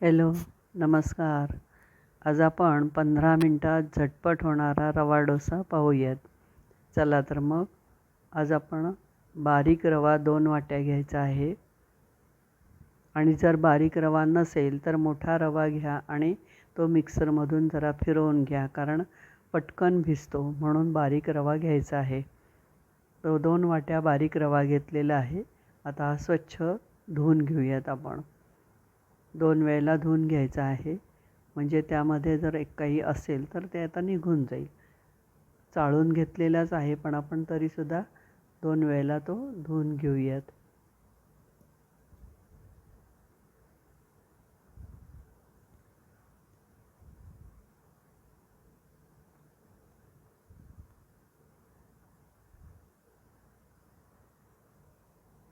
Hello, नमस्कार. आज आपण 15 मिनटात झटपट होणारा रवा डोसा पाहूयात. चला तर मग आज आपण बारीक रवा 2 वाट्या घ्यायचा आहे आणि जर बारीक रवा नसेल तर मोठा रवा घ्या आणि तो मिक्सरमधून जरा फिरवून घ्या, कारण पटकन भिजतो म्हणून बारीक रवा घ्यायचा आहे. तो 2 वाट्या बारीक रवा घेतलेला आहे. आता हा स्वच्छ धुवून घेऊयात आपण. 2 वेळेला धुवून घ्यायचा आहे, म्हणजे त्यामध्ये जर एक काही असेल तर ते आता निघून जाईल. चाळून घेतलेलाच आहे, पण आपण तरीसुद्धा 2 वेळेला तो धुवून घेऊयात.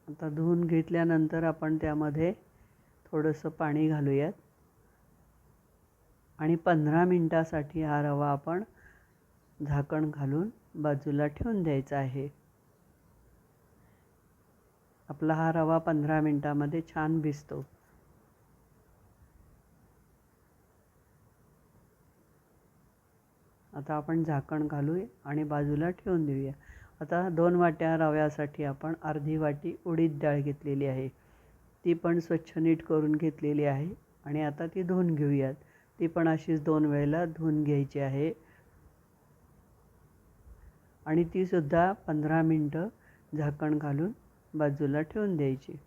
आता धुवून घेतल्यानंतर आपण त्यामध्ये थोडंसं पाणी घालूयात आणि 15 मिनटासाठी हा रवा आपण झाकण घालून बाजूला ठेवून द्यायचा आहे. आपला हा रवा 15 मिनटामध्ये छान भिजतो. आता आपण झाकण घालू आणि बाजूला ठेवून देऊया. आता 2 वाट्या रव्यासाठी आपण अर्धी वाटी उडीद डाळ घेतलेली आहे. ती पण स्वच्छ नीट करून घेतलेली आहे आणि आता ती धुवून घेऊयात. ती पण अशीच 2 वेळेला धुवून घ्यायची आहे आणि तीसुद्धा 15 मिनटं झाकण घालून बाजूला ठेवून द्यायची.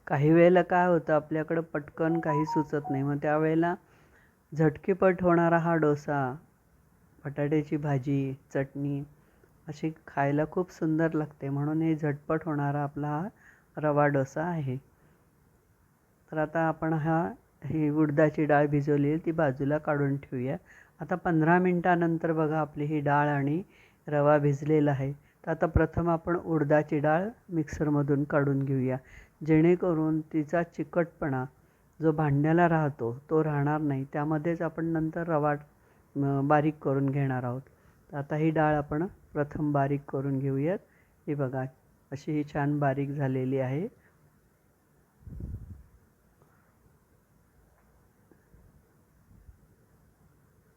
काही वेळेला काय होतं, आपल्याकडं पटकन काही सुचत नाही, मग त्यावेळेला झटकीपट होणारा हा डोसा, बटाट्याची भाजी, चटणी अशी खायला खूप सुंदर लागते, म्हणून हे झटपट होणारा आपला हा रवा डोसा आहे. तर आता आपण ही उडदाची डाळ भिजवली आहे ती बाजूला काढून ठेवूया. आता 15 मिनटानंतर बघा आपली ही डाळ आणि रवा भिजलेला आहे. तर आता प्रथम आपण उडदाची डाळ मिक्सरमधून काढून घेऊया, जेणेकरून तिचा चिकटपणा जो भांड्याला राहतो तो राहणार नाही. त्यामध्येच आपण नंतर रवा बारीक करून घेणार आहोत. तर आता ही डाळ आपण प्रथम बारीक करून घेऊयात. ही बघा अशी ही छान बारीक झालेली आहे.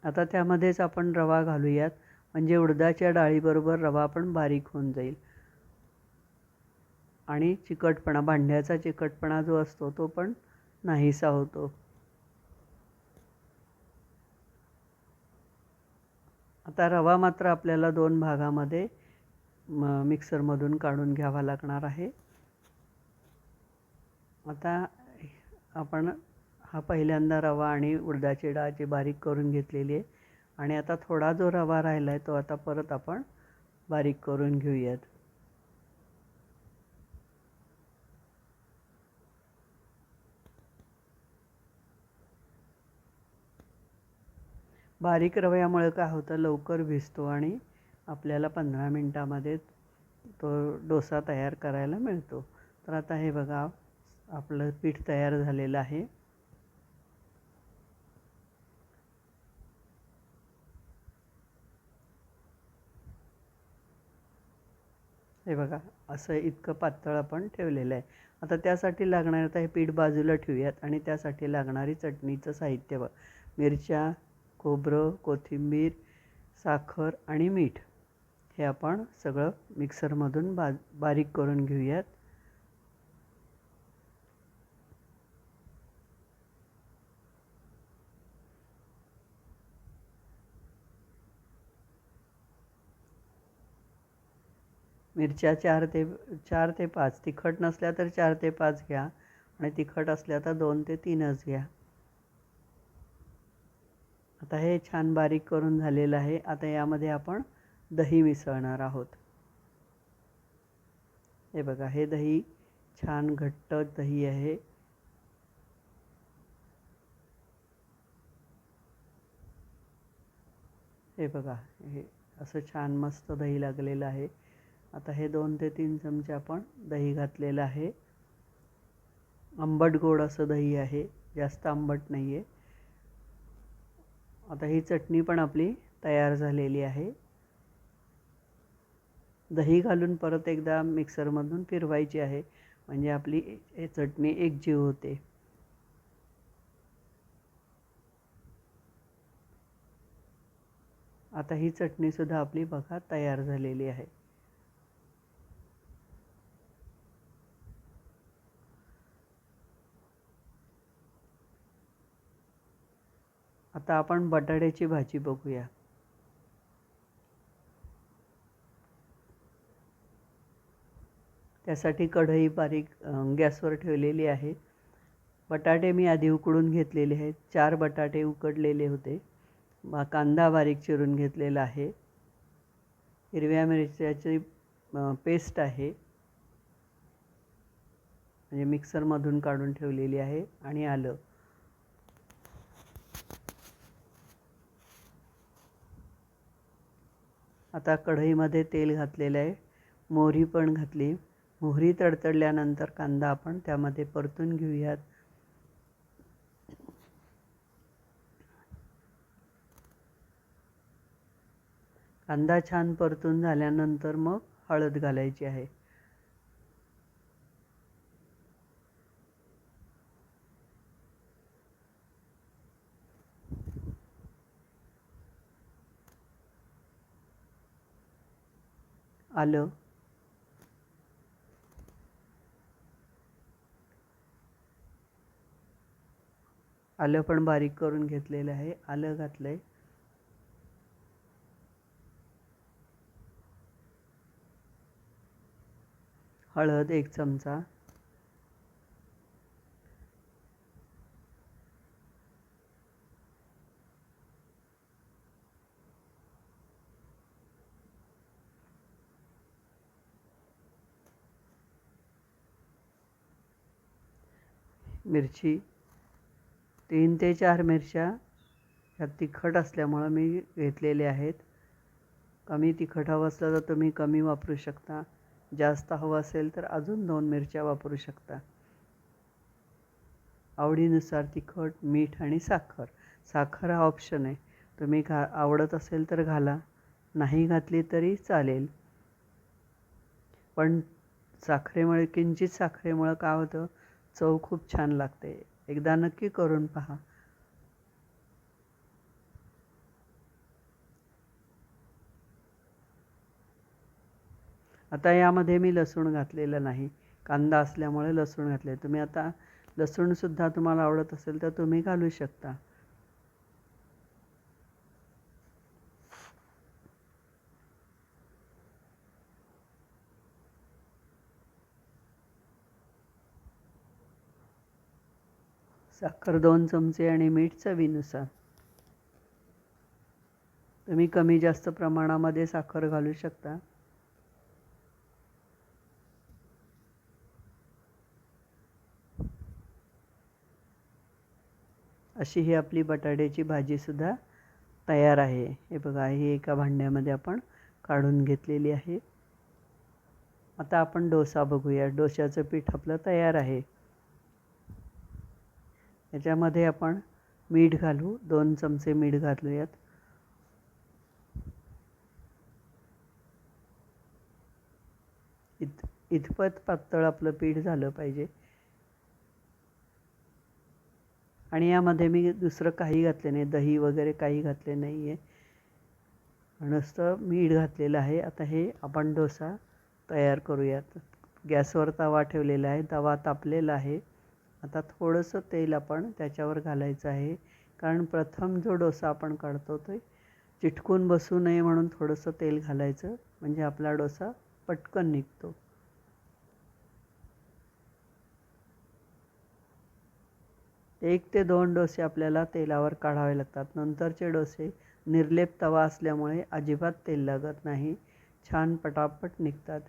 आता त्यामध्येच आपण रवा घालूयात, म्हणजे उडदाच्या डाळीबरोबर रवा पण बारीक होऊन जाईल आणि चिकटपणा, भांड्याचा चिकटपणा जो असतो तो पण नाहीसा होतो. आता रवा मात्र आपल्याला 2 भागामध्ये मिक्सरमधून काढून घ्यावा लागणार आहे. आता आपण हा पहिल्यांदा रवा आणि उडदाची डाळ बारीक करून घेतलेली आहे आणि आता थोडा जो रवा राहिला आहे तो आता परत आपण बारीक करून घेऊयात. बारीक रव्यामुळे काय होतं, लवकर भिजतो आणि आपल्याला 15 मिनटामध्ये तो डोसा तयार करायला मिळतो. तर आता हे बघा आपलं पीठ तयार झालेलं आहे. हे बघा असं इतकं पातळ आपण ठेवलेलं आहे. आता त्यासाठी लागणारं, आता हे पीठ बाजूला ठेवूयात आणि त्यासाठी लागणारी चटणीचं साहित्य मिरच्या, खोबरं, कोथिंबीर, साखर आणि मीठ हे आपण सगळं मिक्सरमधून बारीक करून घेऊयात. मिरच्या 4 ते 5, तिखट नसल्या तर 4 ते 5 घ्या आणि तिखट असल्या तर 2 ते 3च घ्या. आता हे छान बारीक करून झालेलं आहे. आता यामध्ये आपण दही मिसळणार आहोत. हे बघा हे दही छान घट्ट दही आहे. हे बघा हे असं छान मस्त दही लागलेलं आहे. आता हे 2 ते 3 चमचे आपण दही घातलेलं आहे. आंबट गोड असं दही आहे, जास्त आंबट नाही आहे. आता ही चटणी पण आपली तयार झालेली आहे. दही घालून परत एकदा मिक्सरमधून फिरवायची आहे, म्हणजे आपली चटणी एकजीव होते. आता ही चटणीसुद्धा आपली बघा तयार झालेली आहे. आता आपण बटाट्याची भाजी बघूया. त्यासाठी कढई बारीक गॅसवर ठेवलेली आहे. बटाटे मी आधी उकडून घेतलेले आहेत. 4 बटाटे उकडलेले होते. कांदा बारीक चिरून घेतलेला आहे. हिरव्या मिरच्याची पेस्ट आहे, म्हणजे मिक्सरमधून काढून ठेवलेली आहे, आणि आलं. आता कढईमध्ये तेल घातलेलं आहे. मोहरी पण घातली. मोहरी तडतडल्यानंतर कांदा आपण त्यामध्ये परतून घेऊयात. कांदा छान परतून झाल्यानंतर मग हळद घालायची आहे. आलं, आलं पण बारीक करून घेतलेलं आहे. आलं घातलंय. हळद 1 चमचा, मिरची 3 ते 4 मिरच्या ह्या तिखट असल्यामुळं मी घेतलेले आहेत. कमी तिखट हवं असलं तर तुम्ही कमी वापरू शकता. जास्त हवं असेल तर अजून 2 मिरच्या वापरू शकता. आवडीनुसार तिखट, मीठ आणि साखर. साखर हा ऑप्शन आहे. तुम्ही आवडत असेल तर घाला, नाही घातली तरी चालेल. पण किंचित साखरेमुळं काय होतं, चव खूप छान लागते. एकदा नक्की करून पहा. आता यामध्ये मी लसूण घातलेलं नाही. कांदा असल्यामुळे लसूण घातले. तुम्ही आता लसूणसुद्धा तुम्हाला आवडत असेल तर तुम्ही घालू शकता. साखर 2 चमचे आणि मीठ चवीनुसार. तुम्ही कमी जास्त प्रमाणामध्ये साखर घालू शकता. अशी ही आपली बटाट्याची भाजीसुद्धा तयार आहे. हे बघा, ही एका भांड्यामध्ये आपण काढून घेतलेली आहे. आता आपण डोसा बघूया. डोश्याचं पीठ आपलं तयार आहे. याच्यामध्ये आपण मीठ घालू. 2 चमचे मीठ घालूयात. इतपत पातळ आपलं पीठ झालं पाहिजे. आणि यामध्ये मी दुसरं काही घातले नाही, दही वगैरे काही घातले नाही आहे. नुसतं मीठ घातलेलं आहे. आता हे आपण डोसा तयार करूयात. गॅसवर तवा ठेवलेला आहे. तवा तापलेला आहे. आता थोडंसं तेल आपण त्याच्यावर घालायचं आहे, कारण प्रथम जो डोसा आपण काढतो तो चिटकून बसू नये म्हणून थोडंसं तेल घालायचं, म्हणजे आपला डोसा पटकन निघतो. 1 ते 2 डोसे आपल्याला तेलावर काढावे लागतात. नंतरचे डोसे निर्लेप तवा असल्यामुळे अजिबात तेल लागत नाही, छान पटापट निघतात.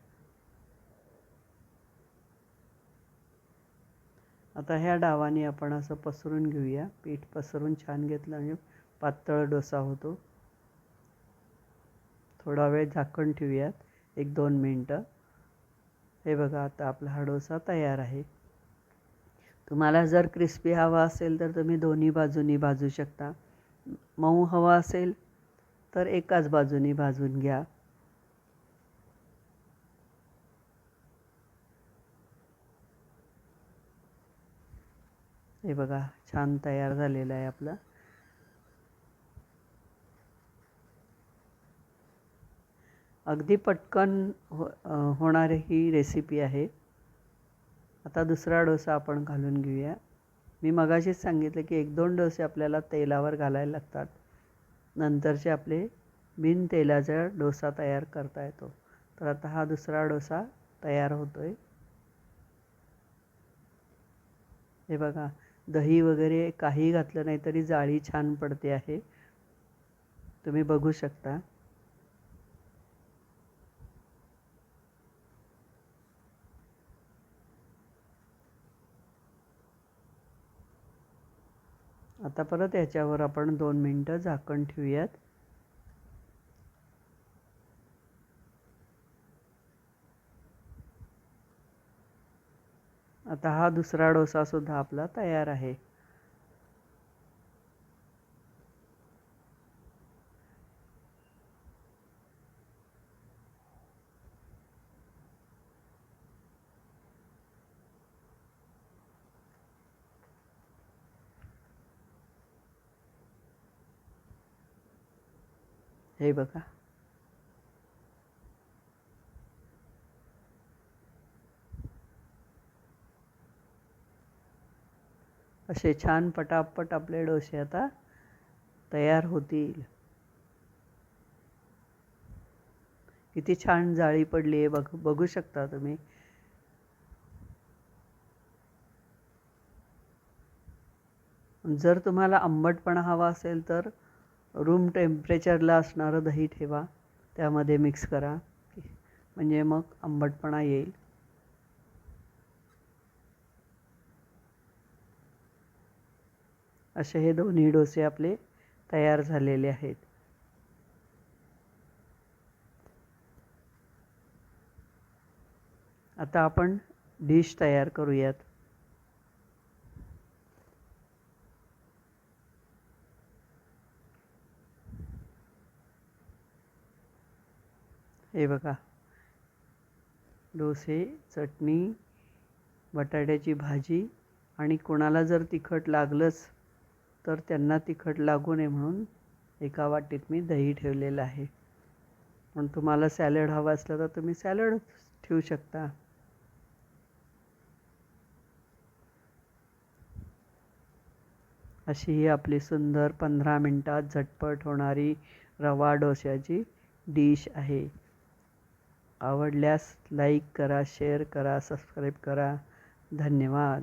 आता ह्या डावाने आपण असं पसरून घेऊया. पीठ पसरून छान घेतलं म्हणजे पातळ डोसा होतो. थोडा वेळ झाकण ठेवूयात, 1-2 मिनटं. हे बघा, आता आपला हा डोसा तयार आहे. तुम्हाला जर क्रिस्पी हवा असेल तर तुम्ही दोन्ही बाजूनी भाजू शकता. मऊ हवा असेल तर एकाच बाजूनी भाजून घ्या. हे बघा छान तयार झालेलं आहे आपलं. अगदी पटकन होणारी ही रेसिपी आहे. आता दुसरा डोसा आपण घालून घेऊया. मी मगाशीच सांगितलं की 1-2 डोसे आपल्याला तेलावर घालायला लागतात, नंतरचे आपले बिन तेलाचा डोसा तयार करता येतो. तर आता हा दुसरा डोसा तयार होतो आहे. हे बघा दही वगैरे काही घातलं नाही तरी जाळी छान पडते आहे, तुम्ही बघू शकता. आता परत याच्यावर आपण 2 मिनटं झाकण ठेवूयात. आता हा दुसरा डोसा सुद्धा आपला तयार आहे. हे बघा असे छान पटापट आपले डोसे आता तयार होतील. किती छान जाळी पडली आहे बघू शकता तुम्ही. जर तुम्हाला आंबटपणा हवा असेल तर रूम टेम्परेचरला असणारं दही ठेवा, त्यामध्ये मिक्स करा, म्हणजे मग आंबटपणा येईल. असे हे दोन्ही डोसे आपले तयार झालेले आहेत. आता आपण डिश तयार करूयात. हे बघा डोसे, चटणी, बटाट्याची भाजी, आणि कोणाला जर तिखट लागलंच तर त्यांना तिखट लागू नये म्हणून एका वाटीत मी दही ठेवलेलं आहे. पण तुम्हाला सॅलड हवं असलं तर तुम्ही सॅलड ठेवू शकता. अशी ही आपली सुंदर 15 मिनटात झटपट होणारी रवा डोश्याची डिश आहे. आवडल्यास लाईक करा, शेअर करा, सबस्क्राईब करा. धन्यवाद.